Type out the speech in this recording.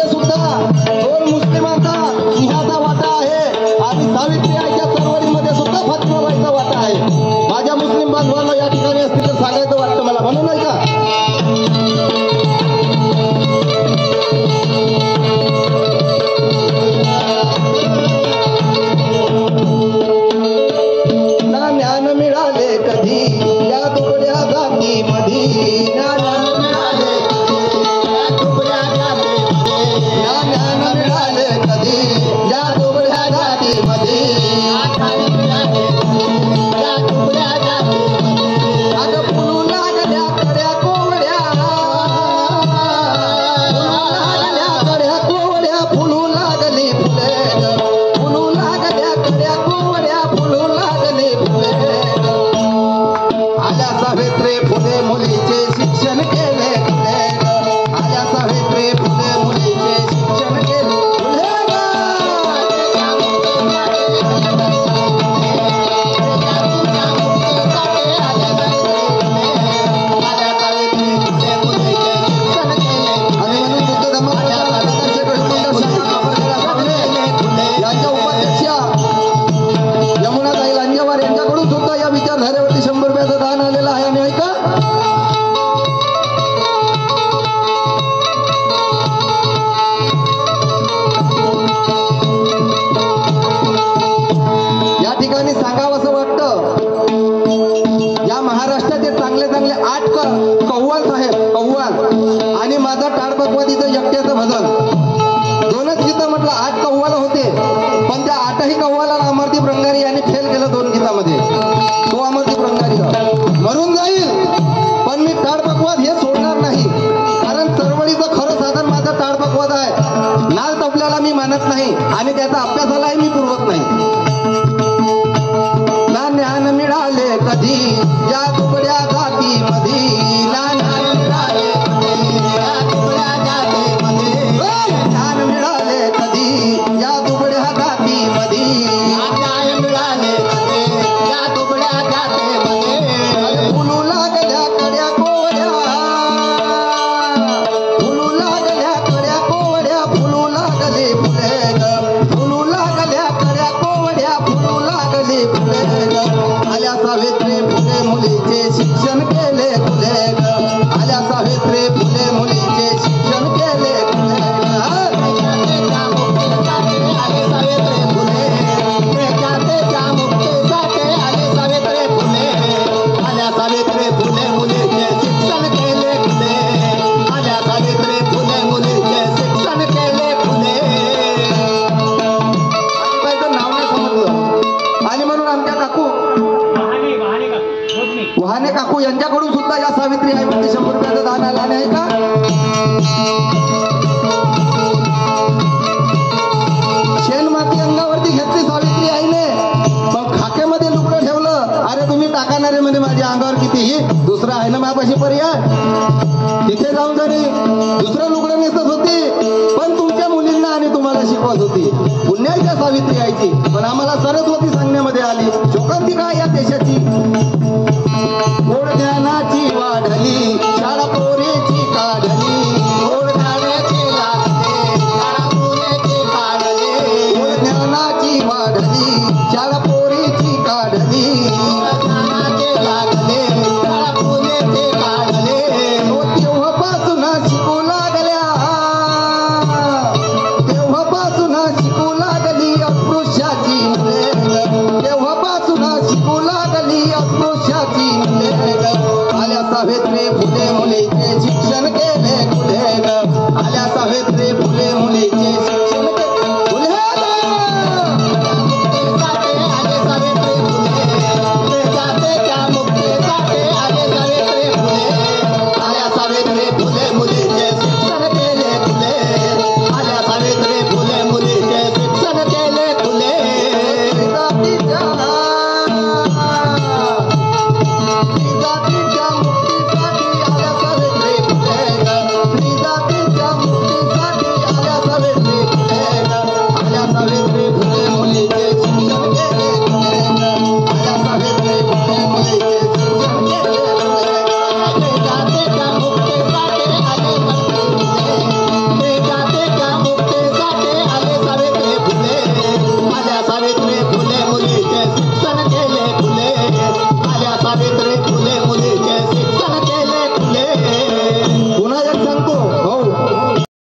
मध्ये सुद्धा दोन मुस्लिमांचा सिंहाचा वाटा आहे आणि सावित्री आईच्या चळवळीमध्ये सुद्धा फातिमाबाईचा वाटा आहे. माझ्या मुस्लिम बांधवांना या ठिकाणी असतील तर सांगायचं वाटतं मला, म्हणून नाही का? ना ज्ञान मिळाले कधी या तुकड्या जाती मधी, ना ज्ञान मिळाले कधी या तुकड्या जाती मधी, अगं फुलू लागल्या कड्या कोवड्या, फुलू लागली फुले, फुलू लागल्या कड्या कोवड्या, फुलू लागली फुले. आल्या सावित्री फुले मुलीचे शिक्षण केले फुले, आल्या सावित्री फुले मुलीचे शिक्षण केले फुले. आणि म्हणून बुद्ध धम्म यांच्या उपाध्यक्षा यमुनाताई लांजेवार यांच्याकडून सुद्धा या विचारधारेवरती 100 रुपयाचं दान आलेलं आहे. आणि ऐका, या ठिकाणी सांगावं असं वाटतं, या महाराष्ट्राचे चांगले चांगले 8 कव्वाल साहेब, कव्वाल आणि माझा टाळपकवादीचं एकट्याचं भजन, दोनच गीतं म्हटलं 8 कव्वाल होते, पण त्या 8ही कव्वालाला अमरदीप रंगारी यांनी फेल केलं 2 गीतामध्ये. तो अमरदीप रंगारी मरून जाईल पण मी टाळपकवाद हे सोडणार नाही, कारण चळवळीचं खरं साधन माझं टाळपकवाद आहे. नाल तबल्याला मी मानत नाही आणि त्याचा अभ्यासालाही मी पुरवत नाही. ना ज्ञान मिळाले कधी या तुकड्या जाती मधी, ना ज्ञान मिळाले ज्ञान मिळाले कधी या तुकड्या जाती मधी, फुलू लागल्या कड्या कोवड्या, फुलू लागल्या कड्या कोवड्या, फुलू लागले फुले ग, फुलू लागल्या कड्या कोवड्या, फुलू लागले फुले ग. आल्या सावित्री फुले मुलीचे शिक्षण केले फुले ग, आल्या सावित्री फुले मुलीचे शिक्षण केले फुले ग. सावित्री फुले मुलीचे शिक्षण केले फुले, आल्या सावित्री फुले मुलीचे शिक्षण केले फुले. नाव नाही समजलं. आणि म्हणून आमच्या काकू वहाने काकू यांच्याकडून सुद्धा या सावित्री आईवरती 100 रुपयाचं दान आलं. आणि का शेण माती अंगावरती घेतली सावित्री आईने, मग खाक्यामध्ये लुगडं ठेवलं. अरे तुम्ही टाकणार आहे म्हणजे माझ्या अंगावर कितीही दुसरं आहे ना माझ्यापाशी पर्याय. तिथे जाऊन जरी दुसरं लुगडं नेसत होती पण तुमच्या मुलींना आणि तुम्हाला शिकवत होती. पुण्याच्या सावित्री आईची पण आम्हाला सरत